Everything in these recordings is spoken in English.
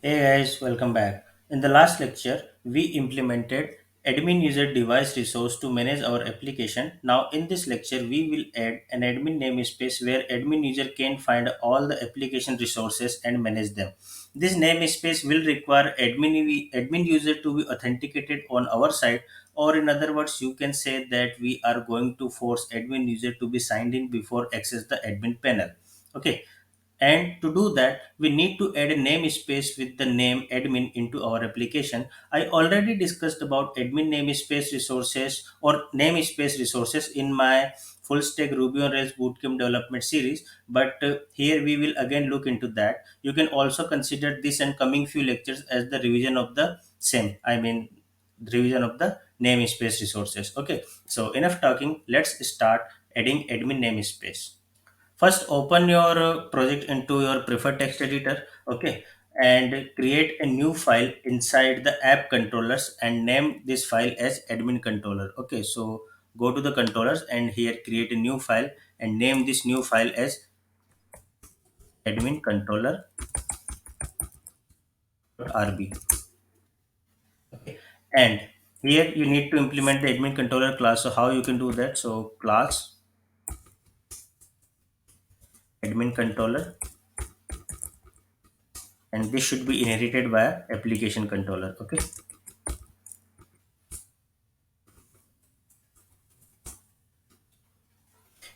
Hey guys, welcome back. In the last lecture, we implemented admin user device resource to manage our application. Now in this lecture, we will add an admin namespace where admin user can find all the application resources and manage them. This namespace will require admin user to be authenticated on our side, or in other words, you can say that we are going to force admin user to be signed in before access the admin panel. Okay, and to do that, we need to add a namespace with the name admin into our application. I already discussed about admin namespace resources or namespace resources in my full stack Ruby on Rails bootcamp development series. But here we will again look into that. You can also consider this and coming few lectures as the revision of the same. I mean, the revision of the namespace resources. Okay. So enough talking. Let's start adding admin namespace. First, open your project into your preferred text editor, okay, and create a new file inside the app controllers and name this file as admin controller. Okay, so go to the controllers and here create a new file and name this new file as admin controller.rb. Okay, and here you need to implement the admin controller class. So how you can do that? So class admin controller, and this should be inherited by application controller. Okay,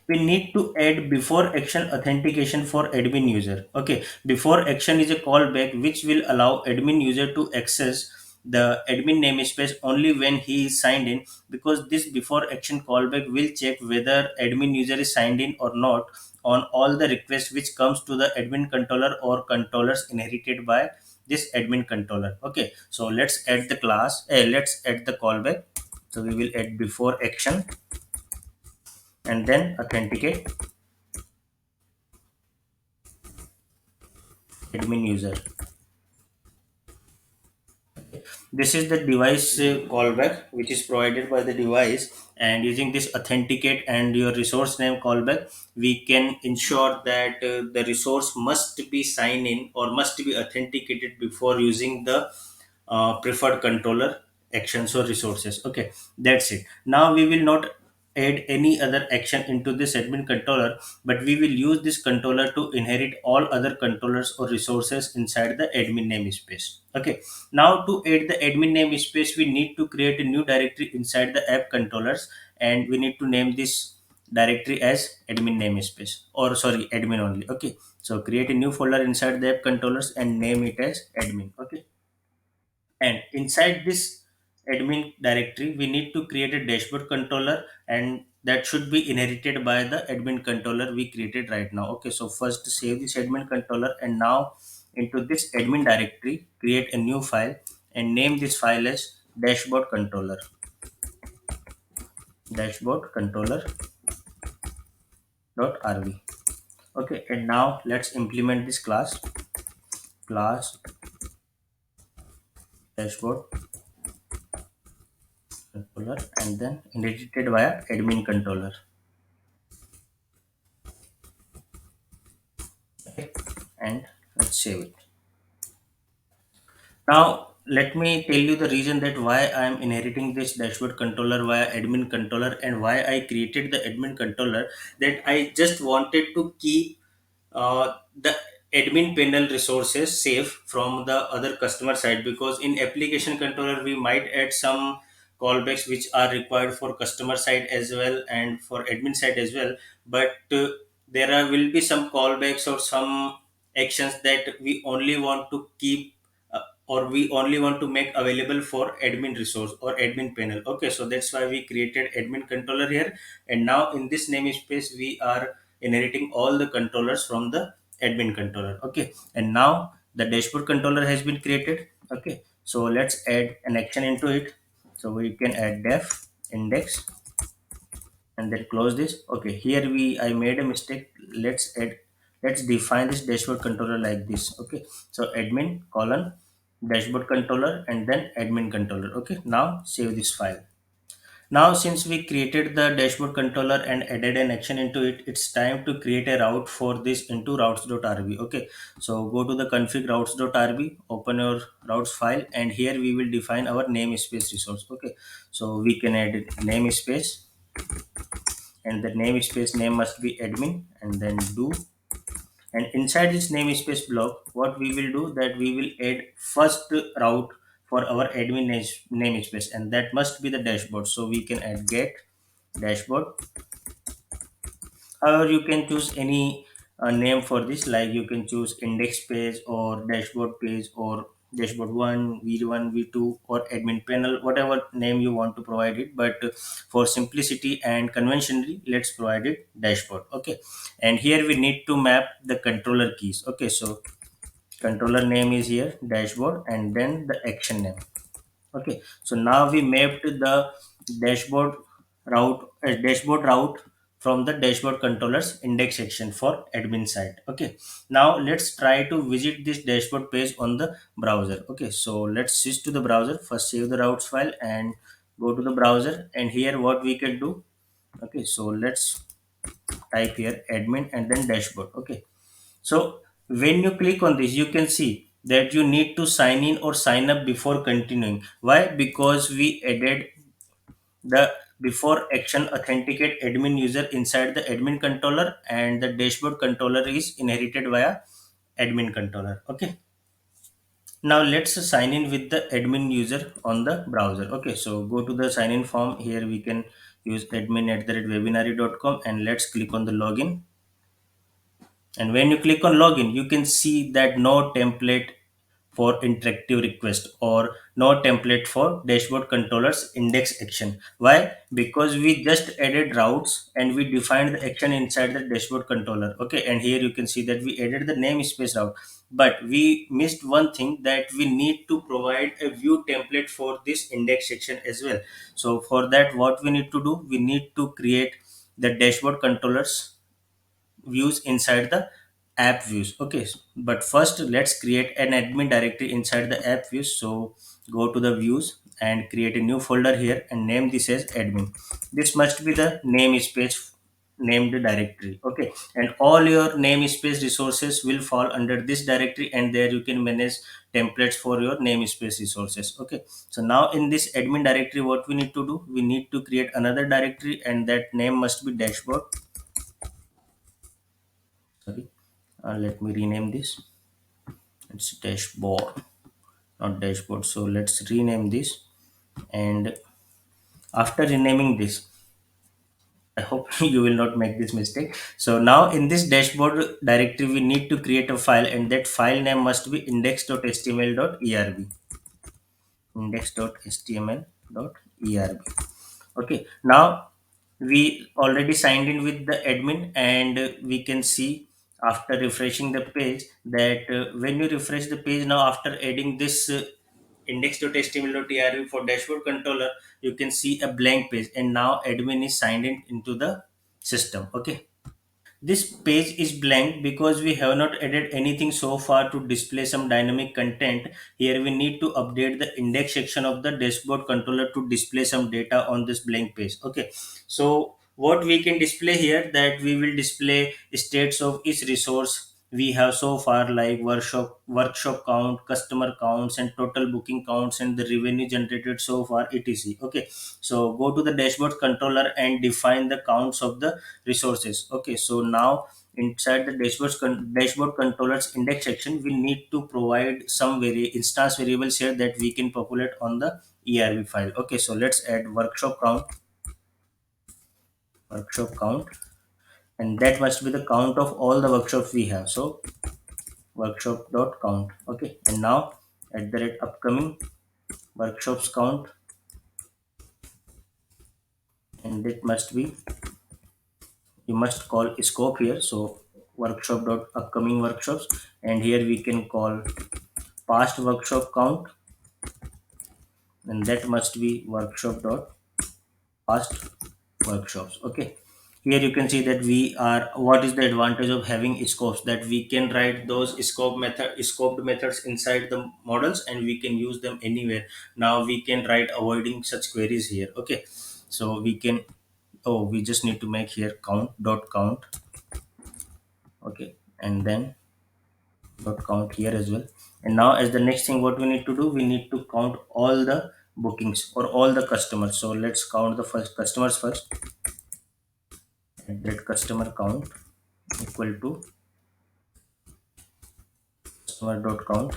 we need to add before action authentication for admin user. Okay, before action is a callback which will allow admin user to access the admin namespace only when he is signed in, because this before action callback will check whether admin user is signed in or not on all the requests which comes to the admin controller or controllers inherited by this admin controller. Okay, so let's add the class, let's add the callback. So we will add before action and then authenticate admin user. This is the device callback which is provided by the device, and using this authenticate and your resource name callback, we can ensure that the resource must be signed in or must be authenticated before using the preferred controller actions or resources. Okay, that's it. Now we will not add any other action into this admin controller, but we will use this controller to inherit all other controllers or resources inside the admin namespace. Okay, now to add the admin namespace, we need to create a new directory inside the app controllers, and we need to name this directory as admin namespace, or sorry, admin only. Okay, so create a new folder inside the app controllers and name it as admin. Okay, and inside this admin directory we need to create a dashboard controller, and that should be inherited by the admin controller we created right now. Okay, so first save this admin controller, and now into this admin directory create a new file and name this file as dashboard controller.rb. Okay, and now let's implement this class dashboard controller and then inherited via admin controller. Okay, and let's save it. Now let me tell you the reason that why I am inheriting this dashboard controller via admin controller and why I created the admin controller. That I just wanted to keep the admin panel resources safe from the other customer side, because in application controller we might add some callbacks which are required for customer side as well and for admin side as well, but will be some callbacks or some actions that we only want to keep or we only want to make available for admin resource or admin panel. Okay, so that's why we created admin controller here, and now in this namespace we are inheriting all the controllers from the admin controller. Okay, and now the dashboard controller has been created. Okay, so let's add an action into it. So we can add def index and then close this. Okay, here I made a mistake. Let's define this dashboard controller like this. Okay, so admin dashboard controller and then admin controller. Okay, now save this file. Now, since we created the dashboard controller and added an action into it, it's time to create a route for this into routes.rb. Okay, so go to the config routes.rb, open your routes file, and here we will define our namespace resource. Okay, so we can add namespace, and the namespace name must be admin, and then do. And inside this namespace block, what we will do that we will add first route for our admin namespace, and that must be the dashboard. So we can add get dashboard. However, you can choose any name for this, like you can choose index page or dashboard page or dashboard 1, v1, v2, or admin panel, whatever name you want to provide it. But for simplicity and conventionally, let's provide it dashboard. Okay, and here we need to map the controller keys. Okay, so controller name is here dashboard, and then the action name. Okay, so now we mapped the dashboard route from the dashboard controllers index section for admin side. Okay, now let's try to visit this dashboard page on the browser. Okay, so let's switch to the browser. First save the routes file and go to the browser, and here what we can do. Okay, so let's type here admin and then dashboard. Okay, so when you click on this, you can see that you need to sign in or sign up before continuing. Why? Because we added the before action authenticate admin user inside the admin controller, and the dashboard controller is inherited via admin controller. Okay. Now let's sign in with the admin user on the browser. Okay, so go to the sign in form. Here we can use admin@webinary.com, and let's click on the login. And when you click on login, you can see that no template for interactive request or no template for dashboard controllers index action. Why? Because we just added routes and we defined the action inside the dashboard controller. Okay, and here you can see that we added the namespace route, but we missed one thing, that we need to provide a view template for this index section as well. So for that, what we need to do, we need to create the dashboard controllers views inside the app views. Okay, but first let's create an admin directory inside the app views. So go to the views and create a new folder here and name this as admin. This must be the namespace named directory. Okay, and all your namespace resources will fall under this directory, and there you can manage templates for your namespace resources. Okay, so now in this admin directory, what we need to do, we need to create another directory, and that name must be dashboard. Sorry, let me rename this. It's dashboard, not dashboard. So let's rename this. And after renaming this, I hope you will not make this mistake. So now in this dashboard directory, we need to create a file, and that file name must be index.html.erb. Index.html.erb. Okay, now we already signed in with the admin, and we can see after refreshing the page that when you refresh the page now, after adding this index.html.erb for dashboard controller, you can see a blank page, and now admin is signed in into the system. Okay, this page is blank because we have not added anything so far to display some dynamic content. Here we need to update the index section of the dashboard controller to display some data on this blank page. Okay, so what we can display here, that we will display states of each resource we have so far, like workshop count, customer counts, and total booking counts, and the revenue generated so far, etc. Okay, so go to the dashboard controller and define the counts of the resources. Okay, so now inside the dashboard controllers index section, we need to provide some instance variables here that we can populate on the erb file. Okay, so let's add workshop count, and that must be the count of all the workshops we have. So workshop.count. Okay, and now at the rate upcoming workshops count, and that must be, you must call scope here. So workshop dot upcoming workshops, and here we can call past workshop count, and that must be workshop dot past workshops. Okay, here you can see that we are, what is the advantage of having scopes, that we can write those scoped methods inside the models, and we can use them anywhere. Now we can write avoiding such queries here. Okay, So we can, oh, we just need to make here count dot count. Okay, and then dot count here as well. And now as the next thing, what we need to do, we need to count all the bookings or all the customers. So let's count the first customers first. And that customer count equal to customer dot count.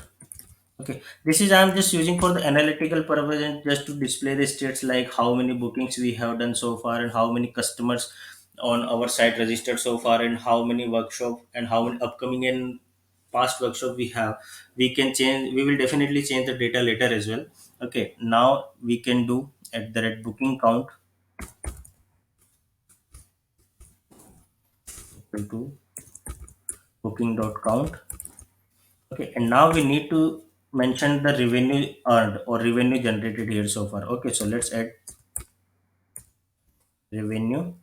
Okay, this is I'm just using for the analytical purpose and just to display the states like how many bookings we have done so far and how many customers on our site registered so far and how many workshop and how many upcoming and past workshop we have. We can change. We will definitely change the data later as well. Okay, now we can do at the rate booking count equal to booking dot count. Okay, and now we need to mention the revenue earned or revenue generated here so far. Okay, so let's add revenue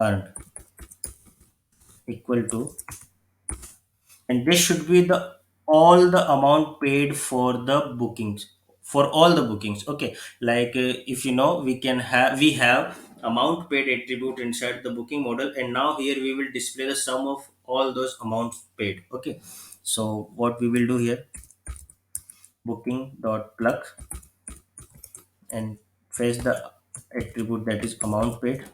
earned equal to, and this should be the all the amount paid for the bookings, for all the bookings. Okay, like if you know, we have amount paid attribute inside the booking model, and now here we will display the sum of all those amounts paid. Okay, so what we will do here, booking dot plug, and fetch the attribute that is amount paid,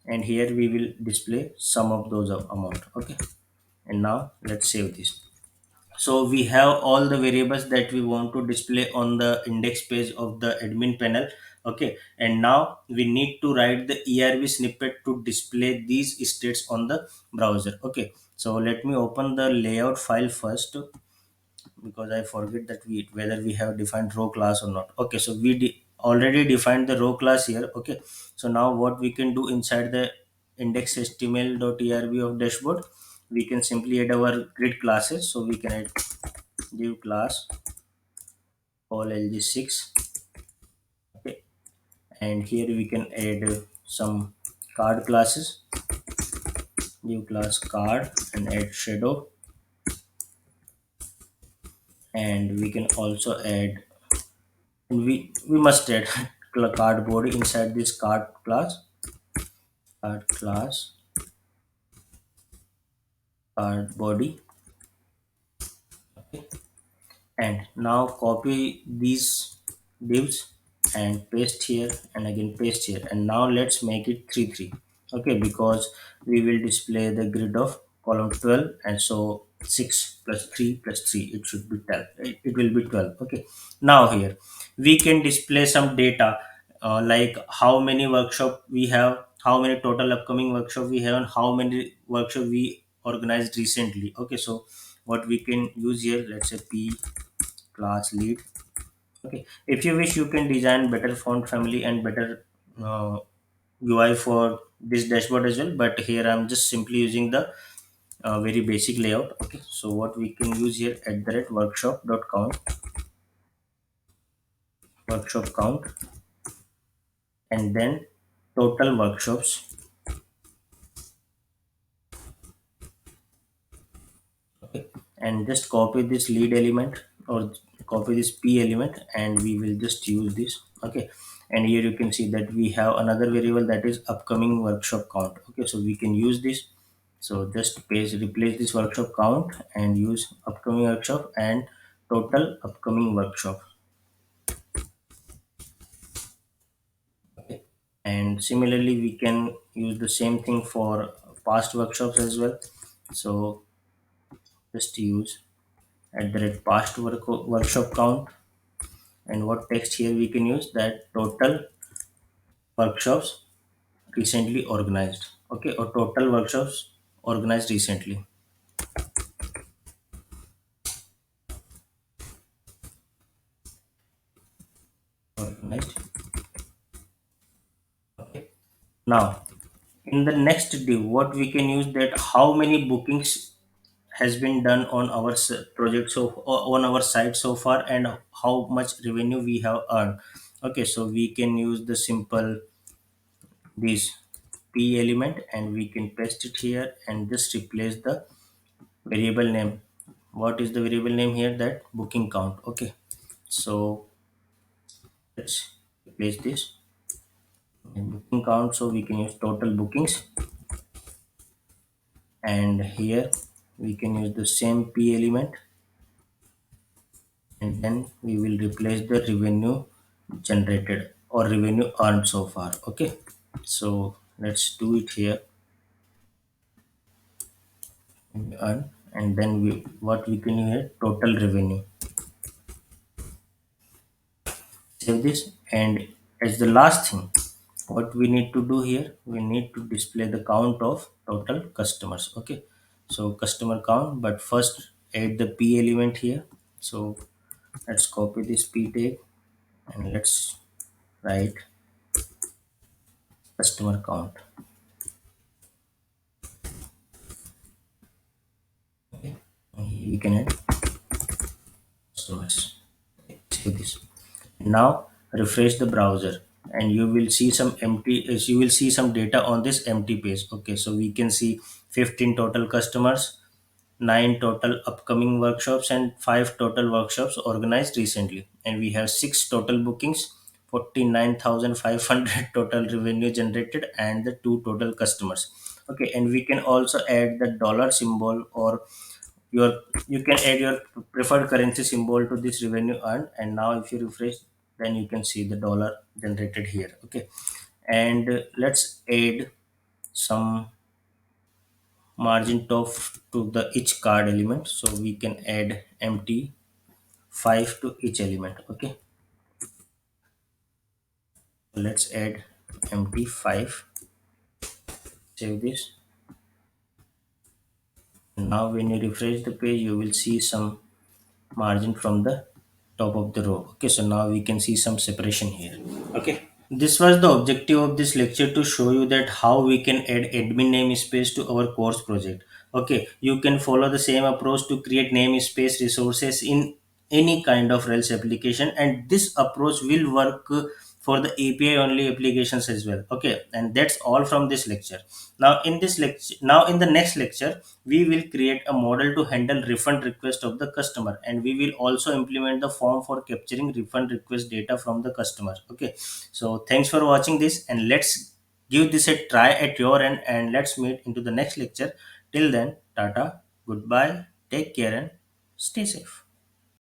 and here we will display some of those amount. Okay, and now let's save this. So we have all the variables that we want to display on the index page of the admin panel. Okay, and now we need to write the erb snippet to display these states on the browser. Okay, so let me open the layout file first, because I forget that we whether we have defined row class or not. Okay, so we already defined the row class here. Okay, so now what we can do inside the index.html.erb of dashboard, we can simply add our grid classes. So we can add div class all lg6. Okay, and here we can add some card classes, div class card, and add shadow, and we can also add, and we must add card body inside this card class card body. Okay, and now copy these divs and paste here and again paste here, and now let's make it 3 3. Okay, because we will display the grid of column 12, and so 6 plus 3 plus 3, it should be 12. It will be 12. Okay, now here we can display some data, like how many workshop we have, how many total upcoming workshop we have, and how many workshop we organized recently. Okay, so what we can use here, let's say p class lead. Okay, if you wish, you can design better font family and better uh, UI for this dashboard as well, but here I'm just simply using the very basic layout. Okay, so what we can use here, at the rate workshop count, and then total workshops. Okay, and just copy this lead element or copy this p element, and we will just use this. Okay, and here you can see that we have another variable that is upcoming workshop count. Okay, so we can use this. So just replace this workshop count and use upcoming workshop and total upcoming workshop. Okay, and similarly we can use the same thing for past workshops as well. So just use at the rate past workshop count, and what text here we can use, that total workshops recently organized. Okay, or total workshops organized recently. Organized. Okay, now in the next div, what we can use, that how many bookings has been done on our project, so on our site so far, and how much revenue we have earned. Okay, so we can use the simple this p element, and we can paste it here and just replace the variable name. What is the variable name here, that booking count. Okay, so let's replace this, And booking count, so we can use total bookings, and here we can use the same p element, and then we will replace the revenue generated or revenue earned so far. Okay, so let's do it here. We earn, and then we what we can use here, total revenue. Save this, and as the last thing, what we need to do here, we need to display the count of total customers. Okay, so customer count, but first add the p element here. So let's copy this p tag and let's write customer count. Okay, and here we can add customers. Save this. Now refresh the browser and you will see some you will see some data on this empty page. Okay, so we can see 15 total customers, 9 total upcoming workshops, and 5 total workshops organized recently, and we have 6 total bookings, 49,500 total revenue generated, and the 2 total customers. Okay, and we can also add the dollar symbol, or your you can add your preferred currency symbol to this revenue earned. And now if you refresh, then you can see the dollar generated here. Okay, and let's add some margin top to the each card element, so we can add empty 5 to each element. Okay, let's add empty 5. Save this. Now when you refresh the page, you will see some margin from the top of the row. Okay, so now we can see some separation here. Okay, this was the objective of this lecture, to show you that how we can add admin namespace to our course project. Okay, you can follow the same approach to create namespace resources in any kind of Rails application, and this approach will work for the API only applications as well. Okay, and that's all from this lecture. Now in the next lecture, we will create a model to handle refund request of the customer, and we will also implement the form for capturing refund request data from the customer. Okay, so thanks for watching this, and let's give this a try at your end, and let's meet into the next lecture. Till then, tata, goodbye, take care, and stay safe.